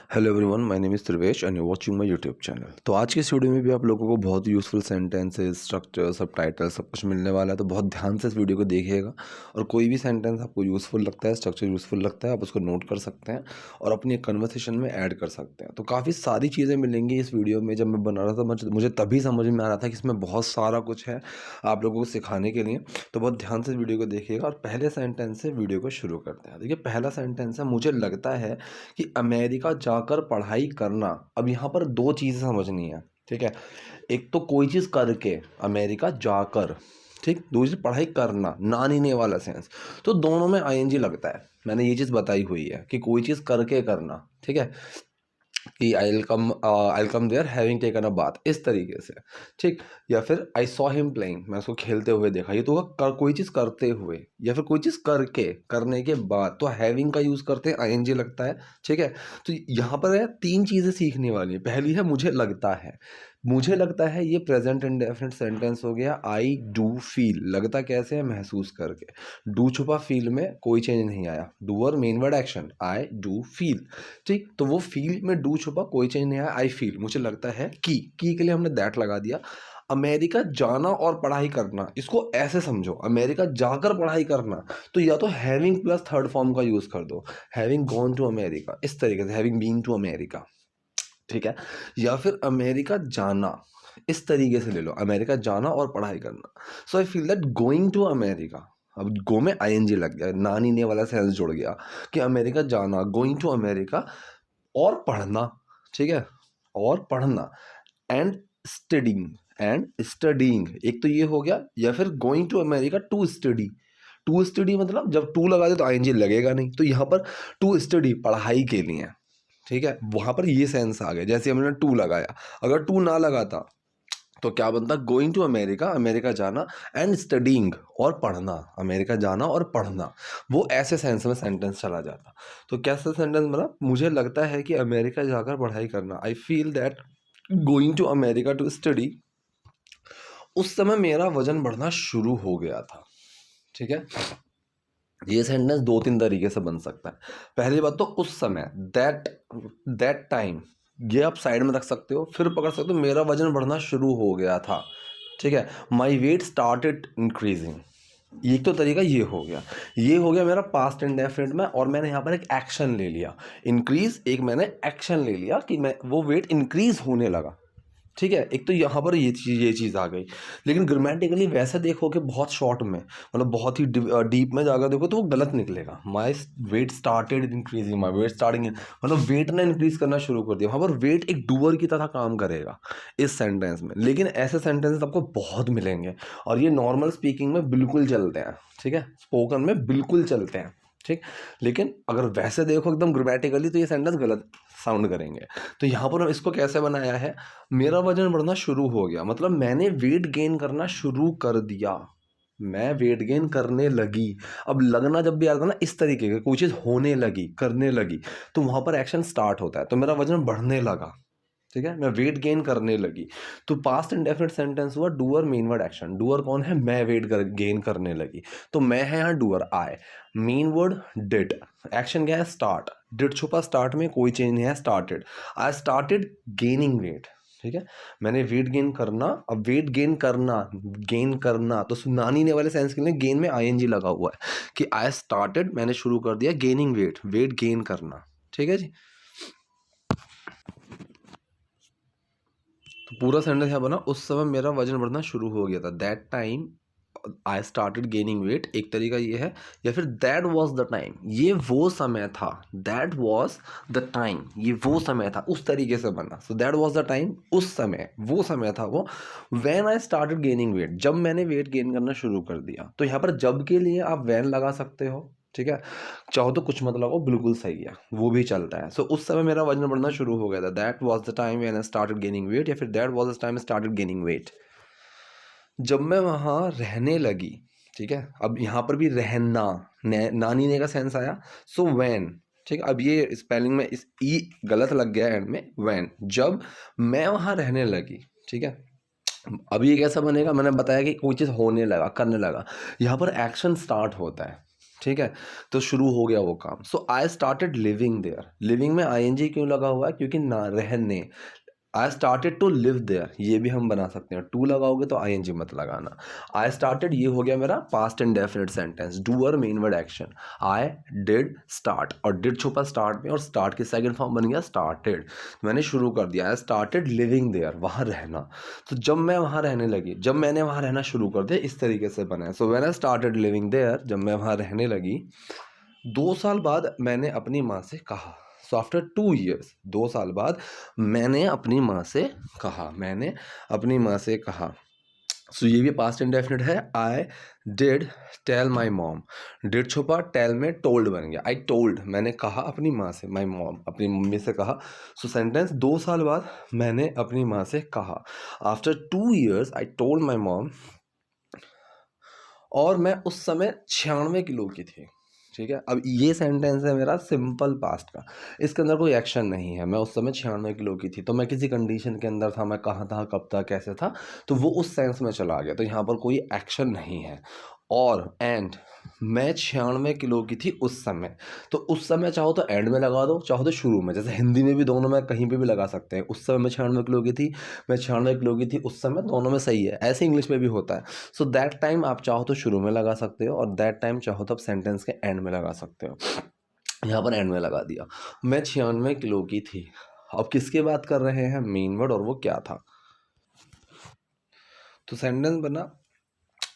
Hello everyone, my name is Trivesh and you watching my YouTube channel. तो आज की इस वीडियो में भी आप लोगों को बहुत यूज़फुल सेंटेंसेस, स्ट्रक्चर, सबटाइटल सब कुछ मिलने वाला है। तो बहुत ध्यान से इस वीडियो को देखिएगा और कोई भी सेंटेंस आपको यूज़फुल लगता है, स्ट्रक्चर यूज़फुल लगता है, आप उसको नोट कर सकते हैं और अपनी एक कन्वर्सेशन में ऐड कर सकते हैं। तो काफ़ी सारी चीज़ें मिलेंगी इस वीडियो में। जब मैं बना रहा था मुझे तभी समझ में आ रहा था कि इसमें बहुत सारा कुछ है आप लोगों को सिखाने के लिए। तो बहुत ध्यान से इस वीडियो को देखिएगा और पहले सेंटेंस से वीडियो को शुरू करते हैं। देखिए, पहला सेंटेंस है, मुझे लगता है कि अमेरिका जाकर पढ़ाई करना। अब यहाँ पर दो चीज़ें समझनी है, ठीक है। एक तो कोई चीज़ करके, अमेरिका जाकर, ठीक। दूसरी पढ़ाई करना, ना नीने वाला सेंस। तो दोनों में आईएनजी लगता है। मैंने ये चीज़ बताई हुई है कि कोई चीज़ करके करना, ठीक है, कि I come there having taken a bath, इस तरीके से, ठीक। या फिर आई सॉ हिम प्लेइंग, मैं उसको खेलते हुए देखा। ये तो होगा कोई चीज़ करते हुए, या फिर कोई चीज़ करके, करने के बाद। तो हैविंग का यूज़ करते हैं, आईएनजी लगता है, ठीक है। तो यहाँ पर है तीन चीज़ें सीखने वाली है। पहली है मुझे लगता है। मुझे लगता है ये प्रेजेंट इंडेफिनिट सेंटेंस हो गया। आई डू फील, लगता कैसे है, महसूस करके। डू छुपा, फील में कोई चेंज नहीं आया। Doer main word action, I do feel, ठीक। तो वो फील में डू छुपा, कोई चेंज नहीं आया। आई फील, मुझे लगता है कि, के लिए हमने दैट लगा दिया। अमेरिका जाना और पढ़ाई करना, इसको ऐसे समझो, अमेरिका जाकर पढ़ाई करना। तो या तो हैविंग प्लस थर्ड फॉर्म का यूज कर दो, हैविंग गॉन टू अमेरिका, इस तरीके से, हैविंग बीन टू अमेरिका, ठीक है। या फिर अमेरिका जाना, इस तरीके से ले लो, अमेरिका जाना और पढ़ाई करना। So I feel that going to America, अब गो में आईएनजी लग गया, ना नीने वाला सेंस जुड़ गया कि अमेरिका जाना, गोइंग टू अमेरिका, और पढ़ना, ठीक है, और पढ़ना। एंड स्टडिंग, एंड स्टडिंग, एक तो ये हो गया। या फिर going to America to study. To study मतलब जब टू लगा दे तो आईएनजी लगेगा नहीं, तो यहाँ पर टू स्टडी, पढ़ाई के लिए, ठीक है। वहां पर ये सेंस आ गया, जैसे हमने टू लगाया। अगर टू ना लगाता तो क्या बनता, गोइंग टू अमेरिका, अमेरिका जाना, एंड स्टडीइंग, और पढ़ना, अमेरिका जाना और पढ़ना। वो ऐसे सेंस में सेंटेंस चला जाता। तो कैसा सेंटेंस बना, मुझे लगता है कि अमेरिका जाकर पढ़ाई करना। I feel that going to America to study. उस समय मेरा वजन बढ़ना शुरू हो गया था, ठीक है। ये सेंटेंस दो तीन तरीके से बन सकता है। पहली बात तो उस समय, दैट टाइम, ये आप साइड में रख सकते हो, फिर पकड़ सकते हो, मेरा वजन बढ़ना शुरू हो गया था, ठीक है। माई वेट स्टार्टेड इंक्रीजिंग, एक तो तरीका ये हो गया। ये हो गया मेरा पास्ट इंडेफिनिट में, और मैंने यहाँ पर एक एक्शन ले लिया, इंक्रीज, एक मैंने एक्शन ले लिया कि मैं वो वेट इंक्रीज होने लगा, ठीक है। एक तो यहाँ पर ये चीज़ आ गई। लेकिन ग्रामेटिकली वैसे देखोगे बहुत शॉर्ट में, मतलब बहुत ही डीप में जाकर देखो तो वो गलत निकलेगा। My weight started increasing, my weight starting, मतलब वेट ने इंक्रीज करना शुरू कर दिया। वहाँ पर वेट एक डूअर की तरह काम करेगा इस सेंटेंस में। लेकिन ऐसे सेंटेंसेस आपको बहुत मिलेंगे और ये नॉर्मल स्पीकिंग में बिल्कुल चलते हैं, ठीक है, स्पोकन में बिल्कुल चलते हैं, ठीक। लेकिन अगर वैसे देखो एकदम ग्रामेटिकली तो ये सेंटेंस गलत साउंड करेंगे। तो यहाँ पर इसको कैसे बनाया है, मेरा वजन बढ़ना शुरू हो गया, मतलब मैंने वेट गेन करना शुरू कर दिया, मैं वेट गेन करने लगी। अब लगना जब भी आता है ना, इस तरीके का कोई चीज़ होने लगी, करने लगी, तो वहाँ पर एक्शन स्टार्ट होता है। तो मेरा वजन बढ़ने लगा, ठीक है, मैं वेट गेन करने लगी। तो पास्ट इंडेफिनिट सेंटेंस हुआ doer main word action. Doer कौन है, मैं गेन करने लगी। तो मैं है यहाँ doer, I. Main word did, action क्या है, स्टार्ट। डिड छुपा, स्टार्ट में कोई चेंज नहीं है, started. I started gaining weight, ठीक है, मैंने वेट गेन करना। अब वेट गेन करना, गेन करना, तो नानी ने वाले सेंस के लिए गेन में आईएनजी लगा हुआ है कि आई स्टार्टेड, मैंने शुरू कर दिया, गेनिंग वेट, वेट गेन करना, ठीक है जी। तो पूरा सेंटेंस यहाँ बना, उस समय मेरा वजन बढ़ना शुरू हो गया था, that time I started gaining weight, एक तरीका ये है। या फिर दैट वॉज द टाइम, ये वो समय था, दैट वॉज द टाइम, ये वो समय था, उस तरीके से बना। So that was the time, उस समय, वो समय था वो, when I started gaining weight, जब मैंने वेट गेन करना शुरू कर दिया। तो यहाँ पर जब के लिए आप व्हेन लगा सकते हो, ठीक है। चाहो तो कुछ मत लगाओ, बिल्कुल सही है, वो भी चलता है। सो उस समय मेरा वजन बढ़ना शुरू हो गया था, that was the time when I started gaining weight, या फिर that was the time I started gaining weight. जब मैं वहाँ रहने लगी, ठीक है, अब यहाँ पर भी रहना, नानी ने का सेंस आया। सो व्हेन, ठीक है, अब ये स्पेलिंग में इस ई गलत लग गया एंड में, व्हेन, जब मैं वहाँ रहने लगी, ठीक है। अब ये कैसा बनेगा, मैंने बताया कि कोई चीज़ होने लगा, करने लगा, यहाँ पर एक्शन स्टार्ट होता है, ठीक है, तो शुरू हो गया वो काम। So I started living there. Living में आईएनजी क्यों लगा हुआ है? क्योंकि ना रहने, I started to live there, ये भी हम बना सकते हैं। टू लगाओगे तो आईएनजी मत लगाना। आई स्टार्टेड, ये हो गया मेरा past indefinite sentence, doer main word action. I did start, और डिड छुपा स्टार्ट में, और स्टार्ट की सेकंड फॉर्म बन गया स्टार्टेड। मैंने शुरू कर दिया। आई स्टार्टेड लिविंग देयर, वहाँ रहना। तो जब मैं वहाँ रहने लगी, जब मैंने वहाँ रहना शुरू कर दिया, इस तरीके से बना है। So when I started living there, जब मैं वहाँ रहने लगी, 2 साल बाद मैंने अपनी माँ से कहा। सो आफ्टर 2 years, 2 साल बाद मैंने अपनी माँ से कहा, मैंने अपनी माँ से कहा। सो ये भी पास्ट इंडेफिनिट है। I did tell my mom, did छुपा, टेल में टोल्ड बन गया। आई टोल्ड, मैंने कहा अपनी माँ से, माई मॉम, अपनी मम्मी से कहा। सो सेंटेंस, 2 साल बाद मैंने अपनी माँ से कहा। After 2 years I told my mom, और मैं उस समय 96 किलो की थी। ठीक है, अब ये सेंटेंस है मेरा सिंपल पास्ट का, इसके अंदर कोई एक्शन नहीं है। मैं उस समय 96 किलो की थी, तो मैं किसी कंडीशन के अंदर था, मैं कहाँ था, कब था, कैसे था, तो वो उस सेंस में चला गया। तो यहाँ पर कोई एक्शन नहीं है। और एंड, मैं 96 किलो की थी उस समय। तो उस समय चाहो तो एंड में लगा दो, चाहो तो शुरू में, जैसे हिंदी में भी दोनों में कहीं पे भी लगा सकते हैं। उस समय मैं 96 किलो की थी, मैं 96 किलो की थी उस समय, दोनों में सही है। ऐसे इंग्लिश में भी होता है। सो दैट टाइम आप चाहो तो शुरू में लगा सकते हो, और दैट टाइम चाहो तो आप सेंटेंस के एंड में लगा सकते हो। यहाँ पर एंड में लगा दिया। मैं 96 किलो की थी। अब किसकी बात कर रहे हैं? मेन वर्ड, और वो क्या था? तो सेंटेंस बना,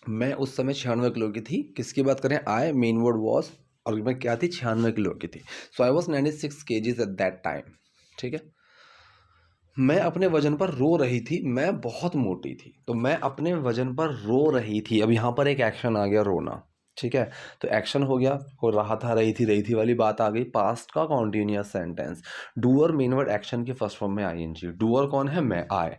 मैं उस समय 96 किलो की थी। किसकी बात करें? आई, मेन वर्ड वॉज, और मैं क्या थी? 96 किलो की थी। So I was 96 kgs at that time. ठीक है, मैं अपने वजन पर रो रही थी, मैं बहुत मोटी थी। तो मैं अपने वजन पर रो रही थी, अब यहाँ पर एक एक्शन आ गया, रोना। ठीक है, तो एक्शन हो गया, हो रहा था, रही थी वाली बात आ गई। पास्ट का continuous sentence, doer main word action की फर्स्ट फॉर्म में आईएनजी। डूअर कौन है? मैं, आई।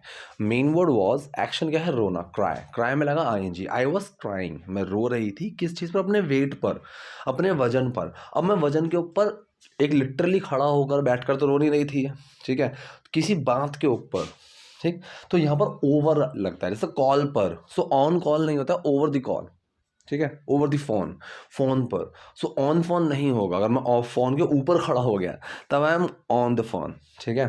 मेन वर्ड वॉज, एक्शन क्या है? रोना, क्राई। क्राई में लगा आईएनजी। आई वॉज क्राइंग, मैं रो रही थी। किस चीज़ पर? अपने वेट पर, अपने वजन पर। अब मैं वजन के ऊपर एक लिटरली खड़ा होकर, बैठकर तो रो नहीं रही थी। ठीक है, किसी बात के ऊपर। ठीक, तो यहाँ पर ओवर लगता है, जैसे कॉल पर। सो ऑन कॉल नहीं होता, ओवर द कॉल। ठीक है, ओवर द फोन, फोन पर। सो ऑन फोन नहीं होगा। अगर मैं ऑफ फोन के ऊपर खड़ा हो गया, तब I am on the phone. ठीक है,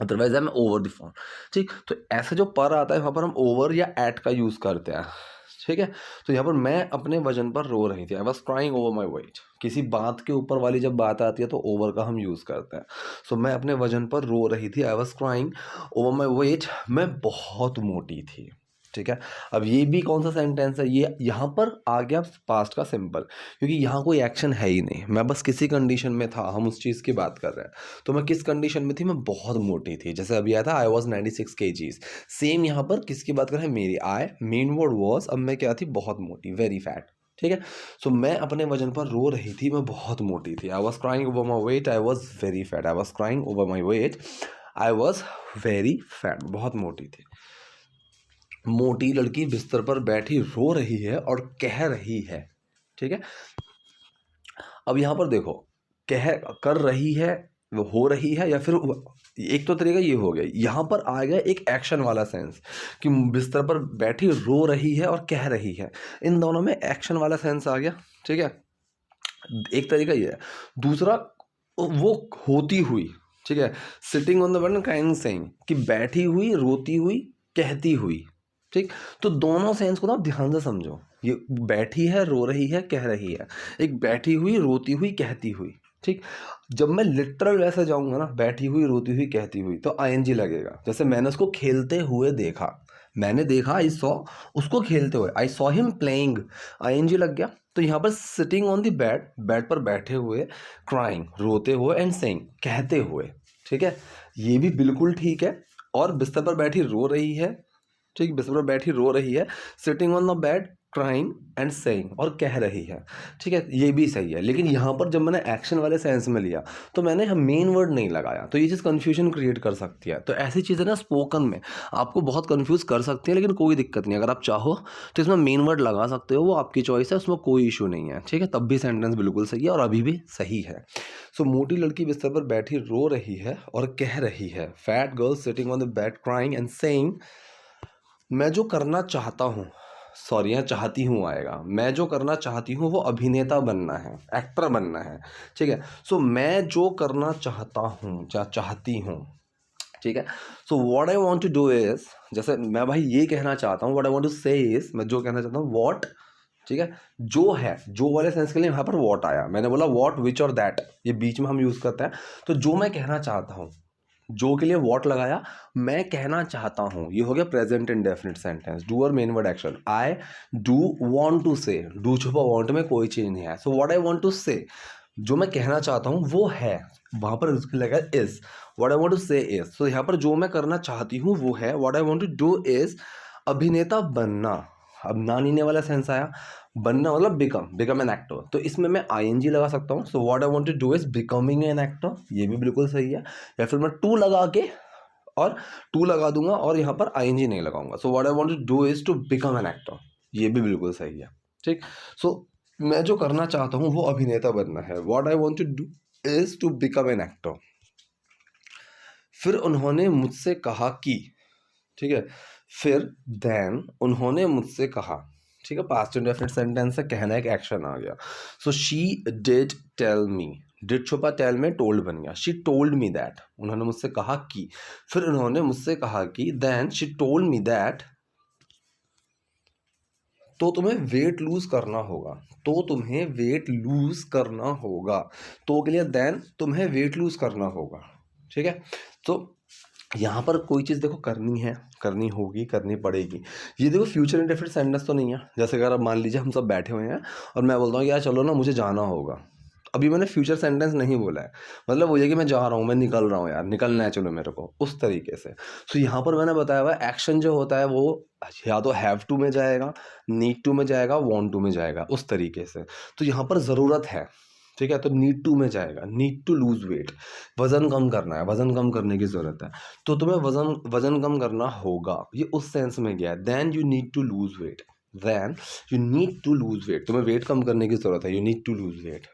otherwise I am over the phone. ठीक, तो ऐसे जो पर आता है, वहाँ पर हम ओवर या एट का यूज़ करते हैं। ठीक है, तो यहाँ पर मैं अपने वजन पर रो रही थी। I was crying over my weight. किसी बात के ऊपर वाली जब बात आती है तो ओवर का हम यूज़ करते हैं। सो मैं अपने वजन पर रो रही थी। I was crying over my weight, मैं बहुत मोटी थी। ठीक है, अब ये भी कौन सा सेंटेंस है? ये यहाँ पर आ गया पास्ट का सिंपल, क्योंकि यहाँ कोई एक्शन है ही नहीं। मैं बस किसी कंडीशन में था, हम उस चीज़ की बात कर रहे हैं। तो मैं किस कंडीशन में थी? मैं बहुत मोटी थी। जैसे अभी आया था, आई वॉज 96 kgs। सेम यहाँ पर किसकी बात कर रहे हैं? मेरी। आई, मेन वर्ड वॉज, अब मैं क्या थी? बहुत मोटी, वेरी फैट। ठीक है, सो मैं अपने वजन पर रो रही थी, मैं बहुत मोटी थी। I was crying over my weight, I was very fat. I was crying over my weight, I was very fat, बहुत मोटी थी। मोटी लड़की बिस्तर पर बैठी रो रही है और कह रही है। ठीक है, अब यहाँ पर देखो, कह, कर रही है, वो हो रही है, या फिर एक तो तरीका ये हो गया। यहाँ पर आ गया एक एक्शन वाला सेंस, कि बिस्तर पर बैठी रो रही है और कह रही है। इन दोनों में एक्शन वाला सेंस आ गया। ठीक है, एक तरीका ये है। दूसरा, वो होती हुई। ठीक है, sitting on the bed kind saying, कि बैठी हुई, रोती हुई, कहती हुई। ठीक, तो दोनों सेंस को ना ध्यान से समझो। ये बैठी है, रो रही है, कह रही है। एक बैठी हुई, रोती हुई, कहती हुई। ठीक, जब मैं लिटरल वैसे जाऊंगा ना, बैठी हुई, रोती हुई, कहती हुई, तो आईएनजी लगेगा। जैसे मैंने उसको खेलते हुए देखा, मैंने देखा, आई सॉ, उसको खेलते हुए, I saw him playing, ING लग गया। तो यहाँ पर sitting on the bed, bed पर बैठे हुए, क्राइंग, रोते हुए, एंड सेइंग, कहते हुए। ठीक है, ये भी बिल्कुल ठीक है। और बिस्तर पर बैठी रो रही है। ठीक, बिस्तर पर बैठी रो रही है, sitting on the bed, crying and saying, और कह रही है। ठीक है, ये भी सही है। लेकिन यहाँ पर जब मैंने एक्शन वाले सेंस में लिया, तो मैंने मेन वर्ड नहीं लगाया, तो ये चीज़ कन्फ्यूजन क्रिएट कर सकती है। तो ऐसी चीज़ें ना स्पोकन में आपको बहुत कन्फ्यूज़ कर सकती है, लेकिन कोई दिक्कत नहीं। अगर आप चाहो तो इसमें मेन वर्ड लगा सकते हो, वो आपकी चॉइस है, उसमें कोई इशू नहीं है। ठीक है, तब भी सेंटेंस बिल्कुल सही है, और अभी भी सही है। सो मोटी लड़की बिस्तर पर बैठी रो रही है और कह रही है। Fat girl sitting on the bed crying and saying, मैं जो करना चाहता हूँ, सॉरी यहाँ चाहती हूँ आएगा। मैं जो करना चाहती हूँ वो अभिनेता बनना है, एक्टर बनना है, ठीक है। सो मैं जो करना चाहता हूँ चाहती हूँ, ठीक है। So what I want to do is, जैसे मैं भाई ये कहना चाहता हूँ, what I want to say is, मैं जो कहना चाहता हूँ व्हाट, ठीक है। जो है, जो वाले सेंस के लिए यहाँ पर व्हाट आया, मैंने बोला व्हाट, विच और दैट, ये बीच में हम यूज करते हैं। तो जो मैं कहना चाहता हूँ, जो के लिए व्हाट लगाया, मैं कहना चाहता हूँ, ये हो गया प्रेजेंट इंडेफिनिट सेंटेंस। डू और main word action, I do want to say, do छुपा वांट में कोई चीज नहीं है। So what I want to say, जो मैं कहना चाहता हूँ वो है, वहां पर उसके लगा is, what I want to say is. So यहाँ पर जो मैं करना चाहती हूँ वो है, what I want to do is अभिनेता बनना। अब ना नीने वाला सेंस आया, बनना मतलब बिकम एन एक्टर, तो इसमें मैं आईएनजी लगा सकता हूँ। So what I want to do is becoming an actor, ये भी बिल्कुल सही है। या फिर मैं टू लगा के और टू लगा दूंगा और यहाँ पर आईएनजी नहीं लगाऊंगा। So what I want to do is to become an actor, ये भी बिल्कुल सही है, ठीक। सो मैं जो करना चाहता हूँ वो अभिनेता बनना है, what I want to do is to become an actor. फिर उन्होंने मुझसे कहा कि, ठीक है। फिर देन उन्होंने मुझसे कहा, ठीक है। पास्ट इंडेफिनिट सेंटेंस से कहना एक एक्शन आ गया। So she did tell me, did छुपा टेल में टोल्ड बन गया। शी टोल्ड मी दैट, उन्होंने मुझसे कहा कि, फिर उन्होंने मुझसे कहा कि, then she told me that, तो तुम्हें वेट लूज करना होगा, तो तुम्हें वेट लूज करना होगा, तो के लिए देन तुम्हें वेट लूज करना होगा, ठीक है। तो यहाँ पर कोई चीज़ देखो करनी है, करनी होगी, करनी पड़ेगी। ये देखो फ्यूचर इंडेफिनिट सेंटेंस तो नहीं है। जैसे अगर अब मान लीजिए हम सब बैठे हुए हैं और मैं बोलता हूँ यार चलो ना मुझे जाना होगा, अभी मैंने फ्यूचर सेंटेंस नहीं बोला है, मतलब वो ये कि मैं जा रहा हूँ, मैं निकल रहा हूँ यार, निकलना है चलो मेरे को, उस तरीके से। सो यहाँ पर मैंने बताया हुआ एक्शन जो होता है वो या तो हैव टू में जाएगा, नीड टू में जाएगा, वांट टू में जाएगा, उस तरीके से। तो यहाँ पर ज़रूरत है, ठीक है, तो नीड टू में जाएगा, नीड टू लूज वेट, वजन कम करना है, वजन कम करने की ज़रूरत है, तो तुम्हें वजन कम करना होगा, ये उस सेंस में गया है। Then you need to lose weight, then you need to lose weight, तुम्हें वेट कम करने की ज़रूरत है, you need to lose weight.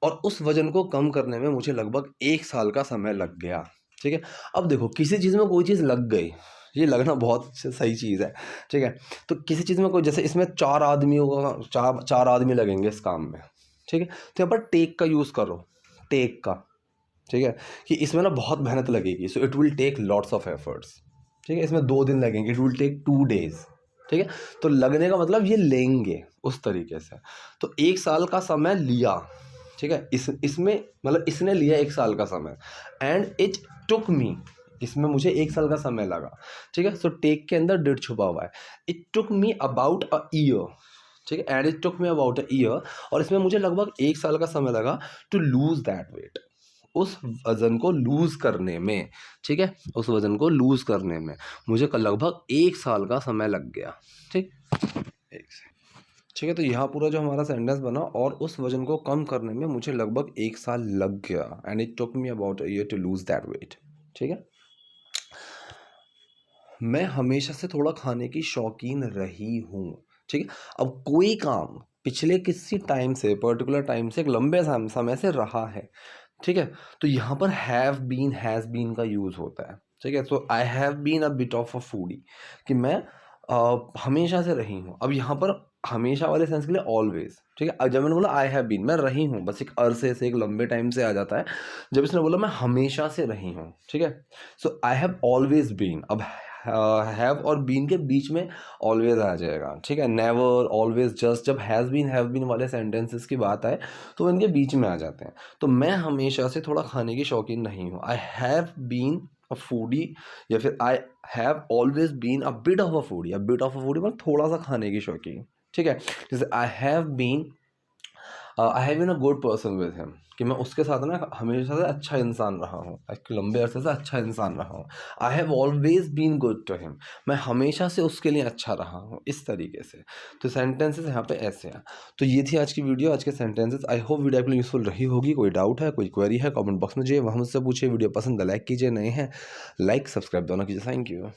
और उस वजन को कम करने में मुझे लगभग 1 साल का समय लग गया, ठीक है। अब देखो किसी चीज़ में कोई चीज़ लग गई, ये लगना बहुत सही चीज़ है, ठीक है। तो किसी चीज़ में कोई, जैसे इसमें 4 आदमियों का, 4 आदमी लगेंगे इस काम में, ठीक है। तो यहाँ पर टेक का यूज़ करो, टेक का, ठीक है, कि इसमें ना बहुत मेहनत लगेगी, so it will take lots of efforts, ठीक है। इसमें 2 दिन लगेंगे, इट विल टेक 2 डेज, ठीक है। तो लगने का मतलब ये लेंगे, उस तरीके से। तो 1 साल का समय लिया, ठीक है। इसमें मतलब इसने लिया 1 साल का समय, एंड इट टुक मी, इसमें मुझे 1 साल का समय लगा, ठीक है। सो टेक के अंदर डिड छुपा हुआ है, it took me about a year, ठीक है, and it took me about a year, और इसमें मुझे लगभग 1 साल का समय लगा टू लूज दैट वेट, उस वजन को लूज करने में, ठीक है, उस वजन को लूज करने में मुझे लगभग 1 साल का समय लग गया, ठीक, ठीक है। तो यहाँ पूरा जो हमारा सेंटेंस बना, और उस वजन को कम करने में मुझे लगभग 1 साल लग गया, and it took me about a year to lose that weight, ठीक है। मैं हमेशा से थोड़ा खाने की शौकीन रही हूँ, ठीक है। अब कोई काम पिछले किसी टाइम से, पर्टिकुलर टाइम से, एक लंबे समय से रहा है, ठीक है। तो यहाँ पर हैव बीन, हैज़ बीन का यूज़ होता है, ठीक है। So I have been a bit of a foodie, कि मैं हमेशा से रही हूँ। अब यहाँ पर हमेशा वाले सेंस के लिए ऑलवेज, ठीक है। अब जब मैंने बोला आई हैव बीन, मैं रही हूँ, बस एक अरसे से, एक लंबे टाइम से आ जाता है। जब इसने बोला मैं हमेशा से रही हूँ, ठीक है, so I have always been, अब हैव और बीन के बीच में ऑलवेज आ जाएगा, ठीक है। नेवर, ऑलवेज, जस्ट, जब हैज़ बीन, हैव बीन वाले सेंटेंसेस की बात आए तो इनके बीच में आ जाते हैं। तो मैं हमेशा से थोड़ा खाने की शौकीन नहीं हूँ, I have been a foodie, या फिर I have always been a bit of a foodie, a bit of a foodie मतलब थोड़ा सा खाने की शौकीन, ठीक है। जैसे I have been a good person with him, कि मैं उसके साथ ना हमेशा से अच्छा इंसान रहा हूँ, एक लंबे अरसे से अच्छा इंसान रहा हूँ। I have always been good to him, मैं हमेशा से उसके लिए अच्छा रहा हूँ, इस तरीके से। तो सेंटेंसेस यहाँ पे ऐसे हैं। तो ये थी आज की वीडियो, आज के सेंटेंसेस। आई होप वीडियो आपके लिए यूजफुल रही होगी। कोई डाउट है, कोई क्वेरी है, कमेंट बॉक्स में जाइए, वहाँ मुझसे पूछिए। वीडियो पसंद है लाइक कीजिए, नए हैं लाइक सब्सक्राइब दोनों कीजिए। Thank you.